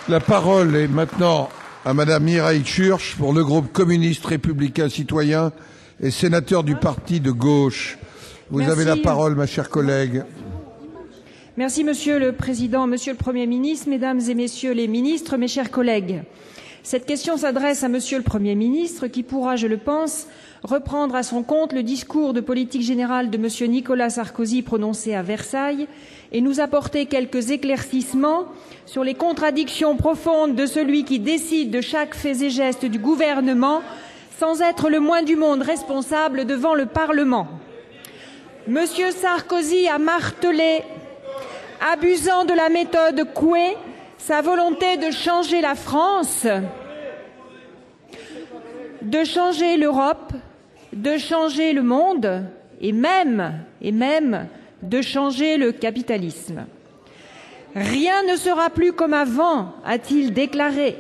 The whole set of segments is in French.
La parole est maintenant à Madame Mireille Schurch pour le groupe communiste républicain citoyen et sénateur du parti de gauche. Vous avez la parole, ma chère collègue. Merci, Monsieur le Président, Monsieur le Premier ministre, Mesdames et Messieurs les ministres, mes chers collègues. Cette question s'adresse à Monsieur le Premier ministre qui pourra, je le pense, reprendre à son compte le discours de politique générale de Monsieur Nicolas Sarkozy prononcé à Versailles et nous apporter quelques éclaircissements sur les contradictions profondes de celui qui décide de chaque fait et geste du gouvernement sans être le moins du monde responsable devant le Parlement. Monsieur Sarkozy a martelé, abusant de la méthode Coué, sa volonté de changer la France, de changer l'Europe, de changer le monde et même de changer le capitalisme. Rien ne sera plus comme avant, a-t-il déclaré.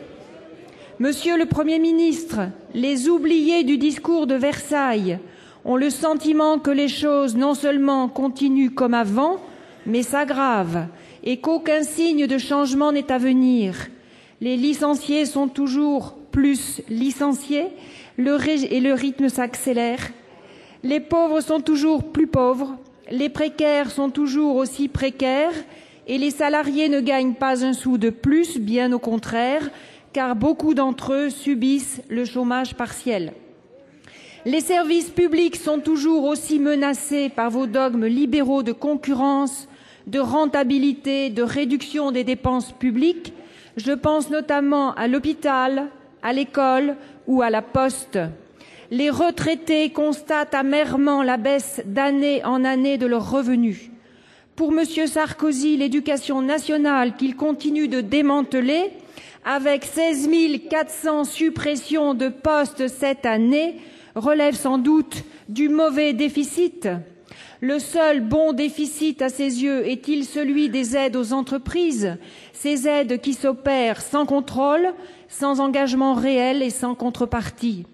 Monsieur le Premier ministre, les oubliés du discours de Versailles ont le sentiment que les choses non seulement continuent comme avant, mais s'aggravent et qu'aucun signe de changement n'est à venir. Les licenciés sont toujours plus licenciés et le rythme s'accélère. Les pauvres sont toujours plus pauvres, les précaires sont toujours aussi précaires et les salariés ne gagnent pas un sou de plus, bien au contraire, car beaucoup d'entre eux subissent le chômage partiel. Les services publics sont toujours aussi menacés par vos dogmes libéraux de concurrence, de rentabilité, de réduction des dépenses publiques. Je pense notamment à l'hôpital, à l'école ou à la poste. Les retraités constatent amèrement la baisse d'année en année de leurs revenus. Pour M. Sarkozy, l'éducation nationale qu'il continue de démanteler, avec 16 400 suppressions de postes cette année, relève sans doute du mauvais déficit. Le seul bon déficit à ses yeux est-il celui des aides aux entreprises, ces aides qui s'opèrent sans contrôle, sans engagement réel et sans contrepartie?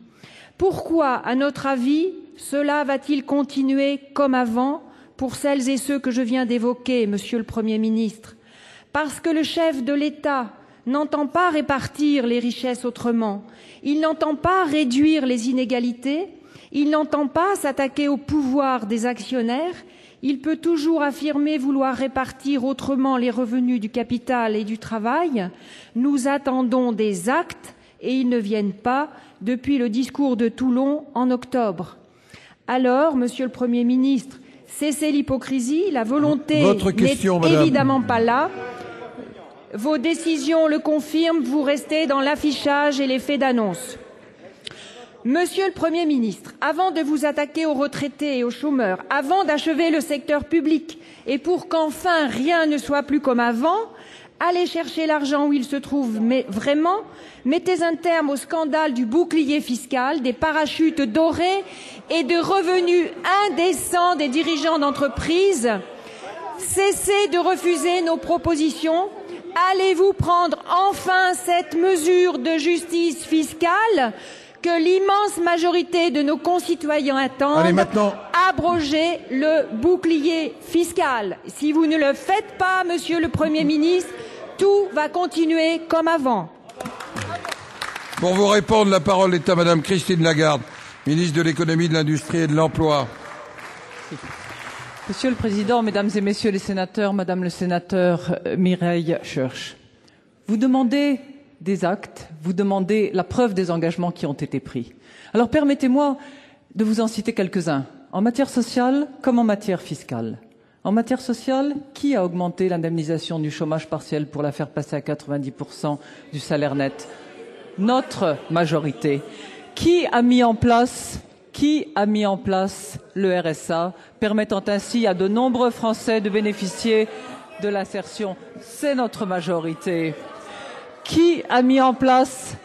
Pourquoi, à notre avis, cela va-t-il continuer comme avant pour celles et ceux que je viens d'évoquer, Monsieur le Premier ministre? Parce que le chef de l'État n'entend pas répartir les richesses autrement, il n'entend pas réduire les inégalités, il n'entend pas s'attaquer au pouvoir des actionnaires, il peut toujours affirmer vouloir répartir autrement les revenus du capital et du travail. Nous attendons des actes et ils ne viennent pas depuis le discours de Toulon en octobre. Alors, Monsieur le Premier ministre, cessez l'hypocrisie, la volonté n'est évidemment pas là. Vos décisions le confirment, vous restez dans l'affichage et les faits d'annonce. Monsieur le Premier ministre, avant de vous attaquer aux retraités et aux chômeurs, avant d'achever le secteur public et pour qu'enfin rien ne soit plus comme avant, allez chercher l'argent où il se trouve mais vraiment, mettez un terme au scandale du bouclier fiscal, des parachutes dorés et de revenus indécents des dirigeants d'entreprises. Cessez de refuser nos propositions. Allez-vous prendre enfin cette mesure de justice fiscale que l'immense majorité de nos concitoyens attendent? Abroger le bouclier fiscal. Si vous ne le faites pas, Monsieur le Premier ministre, tout va continuer comme avant. Pour vous répondre, la parole est à Madame Christine Lagarde, ministre de l'économie, de l'industrie et de l'emploi. Monsieur le Président, Mesdames et Messieurs les sénateurs, Madame le sénateur Mireille Schurch, vous demandez des actes, vous demandez la preuve des engagements qui ont été pris. Alors permettez-moi de vous en citer quelques-uns, en matière sociale comme en matière fiscale. En matière sociale, qui a augmenté l'indemnisation du chômage partiel pour la faire passer à 90% du salaire net? Notre majorité. Qui a mis en place le RSA, permettant ainsi à de nombreux Français de bénéficier de l'insertion? C'est notre majorité. Qui a mis en place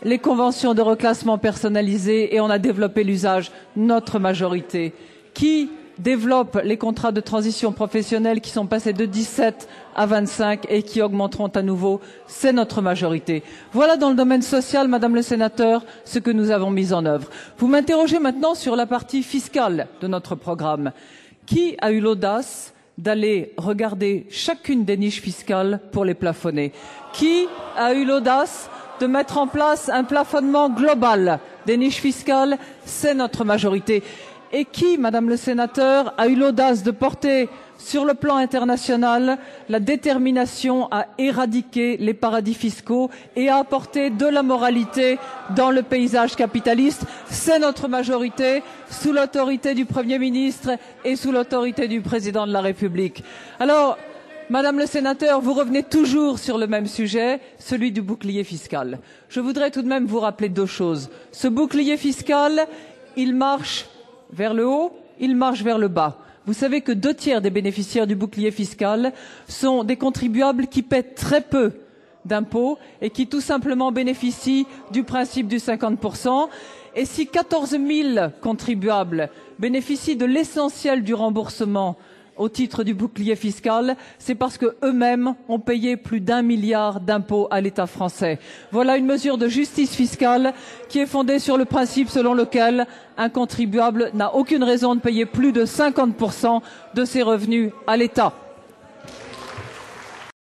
les conventions de reclassement personnalisées et on a développé l'usage? Notre majorité. Qui développe les contrats de transition professionnelle qui sont passés de 17 à 25 et qui augmenteront à nouveau? C'est notre majorité. Voilà dans le domaine social, Madame le sénateur, ce que nous avons mis en œuvre. Vous m'interrogez maintenant sur la partie fiscale de notre programme. Qui a eu l'audace d'aller regarder chacune des niches fiscales pour les plafonner. Qui a eu l'audace de mettre en place un plafonnement global des niches fiscales? C'est notre majorité. Et qui, Madame le sénateur, a eu l'audace de porter sur le plan international la détermination à éradiquer les paradis fiscaux et à apporter de la moralité dans le paysage capitaliste? C'est notre majorité, sous l'autorité du Premier ministre et sous l'autorité du Président de la République. Alors, Madame le sénateur, vous revenez toujours sur le même sujet, celui du bouclier fiscal. Je voudrais tout de même vous rappeler deux choses. Ce bouclier fiscal, il marche vers le haut, il marche vers le bas. Vous savez que 2/3 des bénéficiaires du bouclier fiscal sont des contribuables qui paient très peu d'impôts et qui tout simplement bénéficient du principe du 50%. Et si 14 000 contribuables bénéficient de l'essentiel du remboursement au titre du bouclier fiscal, c'est parce que eux-mêmes ont payé plus d'1 milliard d'impôts à l'État français. Voilà une mesure de justice fiscale qui est fondée sur le principe selon lequel un contribuable n'a aucune raison de payer plus de 50% de ses revenus à l'État.